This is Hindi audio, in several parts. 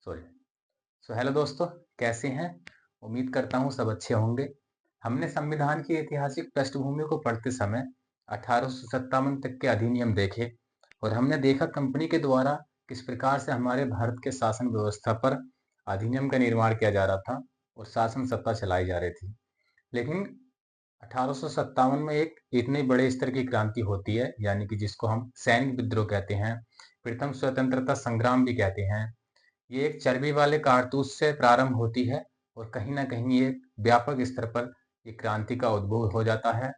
सॉरी। हेलो दोस्तों, कैसे हैं? उम्मीद करता हूँ सब अच्छे होंगे। हमने संविधान की ऐतिहासिक पृष्ठभूमि को पढ़ते समय 1857 तक के अधिनियम देखे और हमने देखा कंपनी के द्वारा किस प्रकार से हमारे भारत के शासन व्यवस्था पर अधिनियम का निर्माण किया जा रहा था और शासन सत्ता चलाई जा रही थी। लेकिन 1857 में एक इतने बड़े स्तर की क्रांति होती है, यानी कि जिसको हम सैनिक विद्रोह कहते हैं, प्रथम स्वतंत्रता संग्राम भी कहते हैं। ये एक चर्बी वाले कारतूस से प्रारंभ होती है और कहीं न कहीं एक व्यापक स्तर पर ये क्रांति का उद्भव हो जाता है।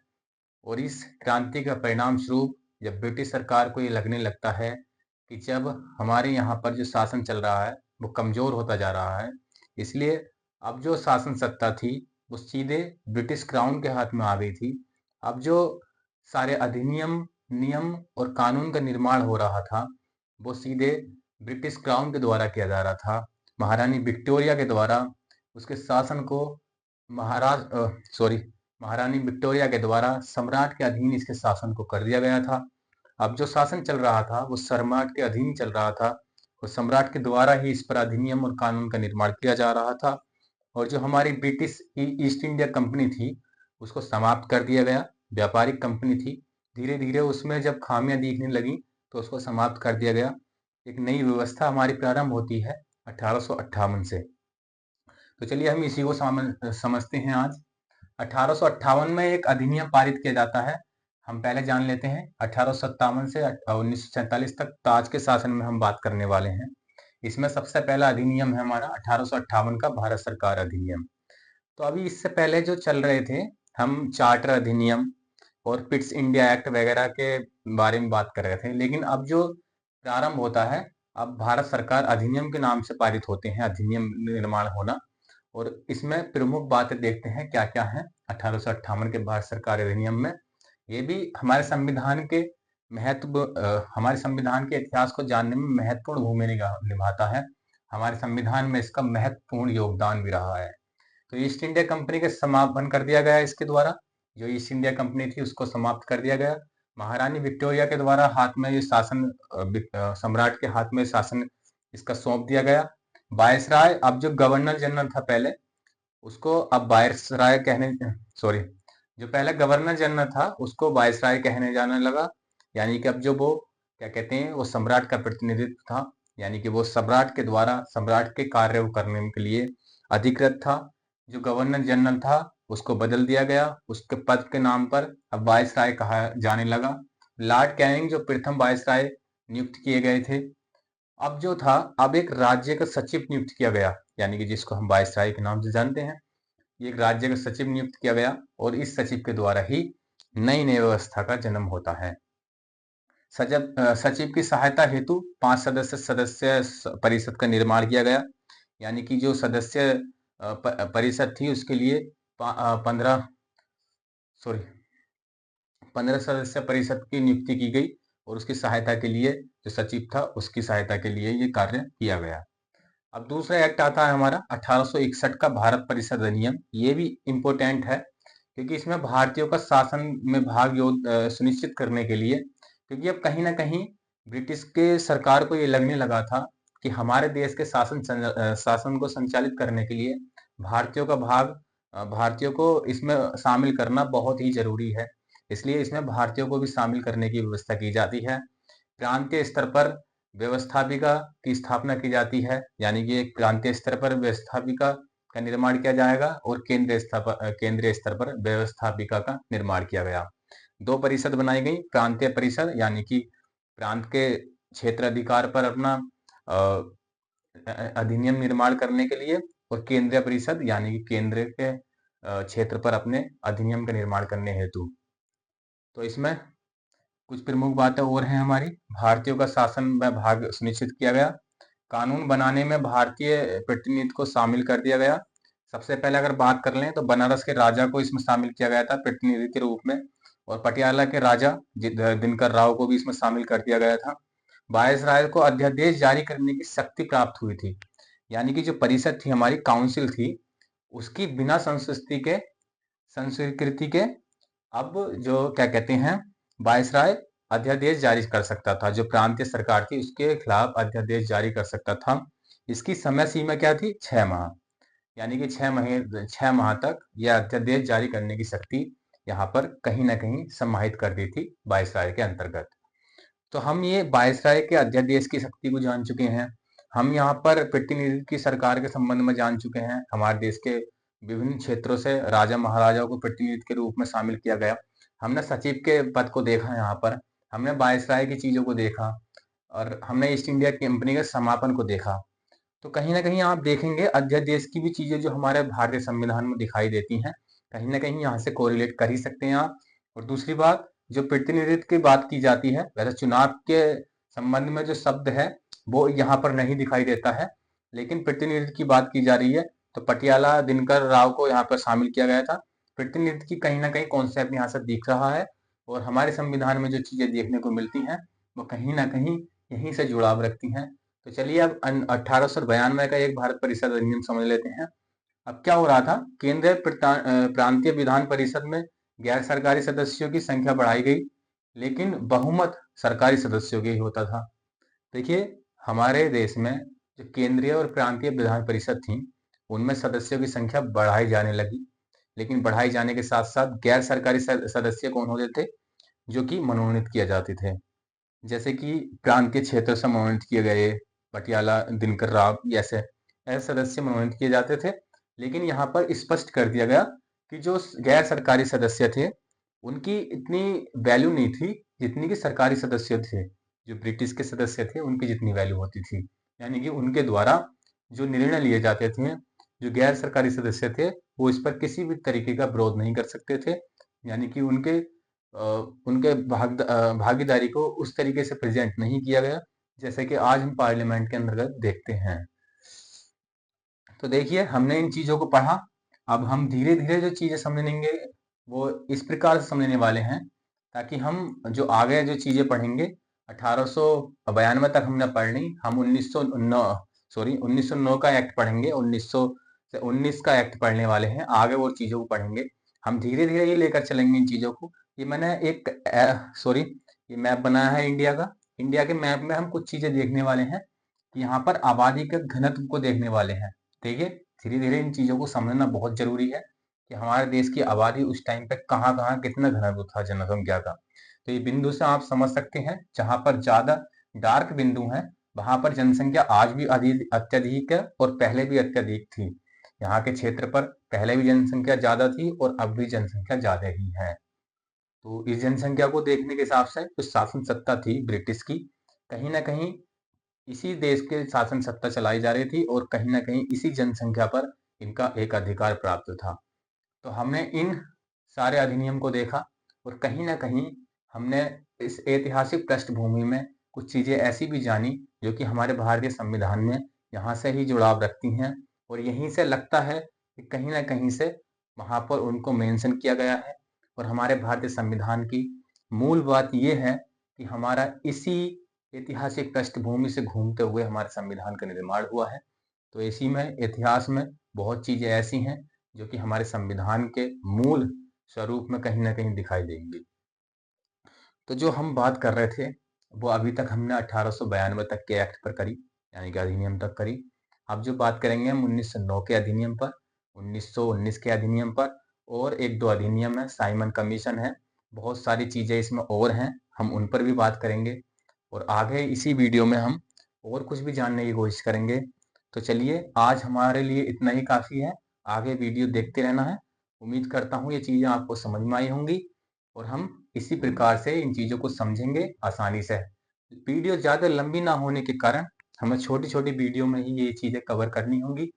और इस क्रांति का परिणाम स्वरूप जब ब्रिटिश सरकार को ये लगने लगता है कि जब हमारे यहाँ पर जो शासन चल रहा है वो कमजोर होता जा रहा है, इसलिए अब जो शासन सत्ता थी वो सीधे ब्रिटिश क्राउन के हाथ में आ गई थी। अब जो सारे अधिनियम, नियम और कानून का निर्माण हो रहा था वो सीधे ब्रिटिश क्राउन के द्वारा किया जा रहा था। महारानी विक्टोरिया के द्वारा उसके शासन को महाराज सॉरी महारानी विक्टोरिया के द्वारा सम्राट के अधीन इसके शासन को कर दिया गया था। अब जो शासन चल रहा था वो सम्राट के अधीन चल रहा था और सम्राट के द्वारा ही इस पर अधिनियम और कानून का निर्माण किया जा रहा था। और जो हमारी ब्रिटिश ईस्ट इंडिया कंपनी थी उसको समाप्त कर दिया गया। व्यापारिक कंपनी थी, धीरे धीरे उसमें जब खामियां दिखने लगी तो उसको समाप्त कर दिया गया। एक नई व्यवस्था हमारी प्रारंभ होती है 1858 से। तो चलिए हम इसी को समझते हैं आज। 1858 में एक अधिनियम पारित किया जाता है। हम पहले जान लेते हैं 1857 से 1947 तक ताज के शासन में हम बात करने वाले हैं। इसमें सबसे पहला अधिनियम है हमारा 1858 का भारत सरकार अधिनियम। तो अभी इससे पहले जो चल रहे थे, हम चार्टर अधिनियम और पिट्स इंडिया एक्ट वगैरह के बारे में बात कर रहे थे, लेकिन अब जो प्रारंभ होता है, अब भारत सरकार अधिनियम के नाम से पारित होते हैं, अधिनियम निर्माण होना। और इसमें प्रमुख बातें देखते हैं क्या क्या है 1858 के भारत सरकार अधिनियम में। ये भी हमारे संविधान के हमारे संविधान के इतिहास को जानने में महत्वपूर्ण भूमिका निभाता है। हमारे संविधान में इसका महत्वपूर्ण योगदान भी रहा है। तो ईस्ट इंडिया कंपनी का समापन कर दिया गया इसके द्वारा। जो ईस्ट इंडिया कंपनी थी उसको समाप्त कर दिया गया। महारानी विक्टोरिया के द्वारा हाथ में ये शासन सम्राट के हाथ में शासन इसका सौंप दिया गया। वायसराय, अब जो गवर्नर जनरल था पहले, उसको अब वायसराय कहने सॉरी जो पहले गवर्नर जनरल था उसको वायसराय कहने जाने लगा। यानी कि अब जो वो क्या कहते हैं, वो सम्राट का प्रतिनिधित्व था, यानी कि वो सम्राट के द्वारा सम्राट के कार्य को करने के लिए अधिकृत था। जो गवर्नर जनरल था उसको बदल दिया गया, उसके पद के नाम पर अब वायसराय कहा जाने लगा। लॉर्ड कैनिंग जो प्रथम वायसराय नियुक्त किए गए थे। अब जो था, अब एक राज्य का सचिव नियुक्त किया गया, यानी कि जिसको हम वायसराय के नाम से जानते हैं। ये एक राज्य का सचिव नियुक्त किया गया और इस सचिव के द्वारा ही नई नई व्यवस्था का जन्म होता है। सचिव की सहायता हेतु 5 सदस्य सदस्य परिषद का निर्माण किया गया। यानी कि जो सदस्य परिषद थी उसके लिए 15 सॉरी 15 सदस्य परिषद की नियुक्ति की गई और उसकी सहायता के लिए जो सचिव था उसकी सहायता के लिए ये कार्य किया गया। अब दूसरा एक्ट आता है हमारा 1861 का भारत परिषद अधिनियम। ये भी इम्पोर्टेंट है क्योंकि इसमें भारतीयों का शासन में भाग सुनिश्चित करने के लिए, क्योंकि अब कहीं ना कहीं ब्रिटिश के सरकार को ये लगने लगा था कि हमारे देश के शासन को संचालित करने के लिए भारतीयों का भारतीयों को इसमें शामिल करना बहुत ही जरूरी है। इसलिए इसमें भारतीयों को भी शामिल करने की व्यवस्था की जाती है। प्रांतीय स्तर पर व्यवस्थापिका की स्थापना की जाती है, यानी कि एक प्रांतीय स्तर पर व्यवस्थापिका का निर्माण किया जाएगा और केंद्रीय स्तर पर व्यवस्थापिका का निर्माण किया गया। 2 परिषद बनाई गई, प्रांतीय परिषद यानी कि प्रांत के क्षेत्र अधिकार पर अपना अधिनियम निर्माण करने के लिए, और केंद्रीय परिषद यानी कि केंद्र के क्षेत्र पर अपने अधिनियम का निर्माण करने हेतु। तो इसमें कुछ प्रमुख बातें और हैं हमारी। भारतीयों का शासन में भाग सुनिश्चित किया गया। कानून बनाने में भारतीय प्रतिनिधि को शामिल कर दिया गया। सबसे पहले अगर बात कर लें तो बनारस के राजा को इसमें शामिल किया गया था प्रतिनिधि के रूप में, और पटियाला के राजा दिनकर राव को भी इसमें शामिल कर दिया गया था। वायसराय को अध्यादेश जारी करने की शक्ति प्राप्त हुई थी, यानी कि जो परिषद थी हमारी, काउंसिल थी, उसकी बिना संस्कृति के अब जो क्या कहते हैं, वायसराय अध्यादेश जारी कर सकता था। जो प्रांतीय सरकार थी उसके खिलाफ अध्यादेश जारी कर सकता था। इसकी समय सीमा क्या थी? 6 माह। यानी कि 6 माह तक यह अध्यादेश जारी करने की शक्ति यहाँ पर कहीं न कहीं समाहित कर दी थी वायसराय के अंतर्गत। तो हम ये वायसराय के अध्यादेश की शक्ति को जान चुके हैं। हम यहाँ पर प्रतिनिधि की सरकार के संबंध में जान चुके हैं। हमारे देश के विभिन्न क्षेत्रों से राजा महाराजाओं को प्रतिनिधि के रूप में शामिल किया गया। हमने सचिव के पद को देखा यहाँ पर, हमने वायसराय की चीजों को देखा और हमने ईस्ट इंडिया कंपनी के समापन को देखा। तो कहीं न कहीं आप देखेंगे अध्यादेश की भी चीजें जो हमारे भारतीय संविधान में दिखाई देती हैं, कहीं न कहीं यहाँ से कोरिलेट कर ही सकते हैं आप। और दूसरी बात, जो प्रतिनिधित्व की बात की जाती है, वैसे चुनाव के संबंध में जो शब्द है वो यहाँ पर नहीं दिखाई देता है, लेकिन प्रतिनिधित्व की बात की जा रही है तो पटियाला दिनकर राव को यहाँ पर शामिल किया गया था। प्रतिनिधित्व की कहीं न कहीं कॉन्सेप्ट यहाँ से दिख रहा है और हमारे संविधान में जो चीजें देखने को मिलती हैं वो कहीं न कहीं यहीं से जुड़ाव रखती हैं। तो चलिए अब 1892 का एक भारत परिषद अधिनियम समझ लेते हैं। अब क्या हो रहा था, केंद्रीय प्रांतीय विधान परिषद में गैर सरकारी सदस्यों की संख्या बढ़ाई गई, लेकिन बहुमत सरकारी सदस्यों के ही होता था। देखिए, हमारे देश में जो केंद्रीय और प्रांतीय विधान परिषद थी, उनमें सदस्यों की संख्या बढ़ाई जाने लगी, लेकिन बढ़ाई जाने के साथ साथ गैर सरकारी सदस्य कौन होते थे? जो कि मनोनीत किए जाते थे। जैसे कि प्रांतीय क्षेत्र से मनोनीत किए गए पटियाला दिनकर राव, ऐसे ऐसे सदस्य मनोनीत किए जाते थे। लेकिन यहाँ पर स्पष्ट कर दिया गया कि जो गैर सरकारी सदस्य थे उनकी इतनी वैल्यू नहीं थी जितनी कि सरकारी सदस्य थे। जो ब्रिटिश के सदस्य थे उनकी जितनी वैल्यू होती थी, यानी कि उनके द्वारा जो निर्णय लिए जाते थे, जो गैर सरकारी सदस्य थे वो इस पर किसी भी तरीके का विरोध नहीं कर सकते थे। यानी कि उनके भागीदारी को उस तरीके से प्रेजेंट नहीं किया गया जैसे कि आज हम पार्लियामेंट के अंतर्गत देखते हैं। तो देखिए, हमने इन चीजों को पढ़ा। अब हम धीरे धीरे जो चीजें समझेंगे वो इस प्रकार से समझने वाले हैं ताकि हम जो आगे जो चीजें पढ़ेंगे 1892 तक हमने पढ़ ली। हम 1909 का एक्ट पढ़ेंगे, 1900 से 19 का एक्ट पढ़ने वाले हैं। आगे वो चीजों को पढ़ेंगे। हम धीरे धीरे ये लेकर चलेंगे इन चीजों को। ये मैंने ये मैप बनाया है इंडिया का। इंडिया के मैप में हम कुछ चीजें देखने वाले हैं कि यहाँ पर आबादी के घनत्व को देखने वाले हैं। देखिए, धीरे धीरे इन चीजों को समझना बहुत जरूरी है कि हमारे देश की आबादी उस टाइम पे कहाँ कहाँ कितना घनत्व था जनसंख्या का। तो ये बिंदु से आप समझ सकते हैं, जहां पर ज्यादा डार्क बिंदु हैं वहां पर जनसंख्या आज भी अत्यधिक है और पहले भी अत्यधिक थी। यहाँ के क्षेत्र पर पहले भी जनसंख्या ज्यादा थी और अब भी जनसंख्या ज्यादा ही है। तो इस जनसंख्या को देखने के हिसाब से जो शासन सत्ता थी ब्रिटिश की, कहीं ना कहीं इसी देश के शासन सत्ता चलाई जा रही थी और कहीं ना कहीं इसी जनसंख्या पर इनका एक अधिकार प्राप्त था। तो हमने इन सारे अधिनियम को देखा और कहीं ना कहीं हमने इस ऐतिहासिक पृष्ठभूमि में कुछ चीजें ऐसी भी जानी जो कि हमारे भारतीय संविधान में यहाँ से ही जुड़ाव रखती हैं और यहीं से लगता है कि कहीं ना कहीं से वहां पर उनको मेंशन किया गया है। और हमारे भारतीय संविधान की मूल बात यह है कि हमारा इसी ऐतिहासिक पृष्ठभूमि से घूमते हुए हमारे संविधान का निर्माण हुआ है। तो इसी में इतिहास में बहुत चीजें ऐसी हैं जो कि हमारे संविधान के मूल स्वरूप में कहीं ना कहीं दिखाई देंगी। तो जो हम बात कर रहे थे वो अभी तक हमने 1892 तक के एक्ट पर करी, यानी कि अधिनियम तक करी। अब जो बात करेंगे हम 1909 के अधिनियम पर, 1919 के अधिनियम पर और एक दो अधिनियम है, साइमन कमीशन है, बहुत सारी चीजें इसमें और हैं, हम उन पर भी बात करेंगे। और आगे इसी वीडियो में हम और कुछ भी जानने की कोशिश करेंगे। तो चलिए, आज हमारे लिए इतना ही काफी है। आगे वीडियो देखते रहना है। उम्मीद करता हूँ ये चीजें आपको समझ में आई होंगी और हम इसी प्रकार से इन चीजों को समझेंगे आसानी से। वीडियो ज्यादा लंबी ना होने के कारण हमें छोटी छोटी वीडियो में ही ये चीजें कवर करनी होंगी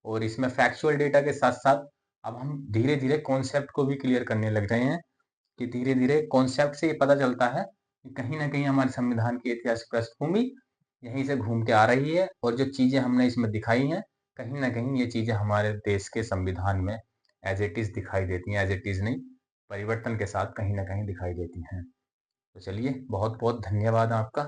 और इसमें फैक्चुअल डेटा के साथ साथ अब हम धीरे धीरे कॉन्सेप्ट को भी क्लियर करने लग रहे हैं कि धीरे धीरे कॉन्सेप्ट से ये पता चलता है कि कहीं ना कहीं हमारे संविधान की ऐतिहासिक पृष्ठभूमि यहीं से घूम के आ रही है और जो चीजें हमने इसमें दिखाई हैं कहीं ना कहीं ये चीजें हमारे देश के संविधान में एज इट इज दिखाई देती हैं। एज इट इज नहीं, परिवर्तन के साथ कहीं ना कहीं दिखाई देती हैं। तो चलिए, बहुत बहुत धन्यवाद आपका।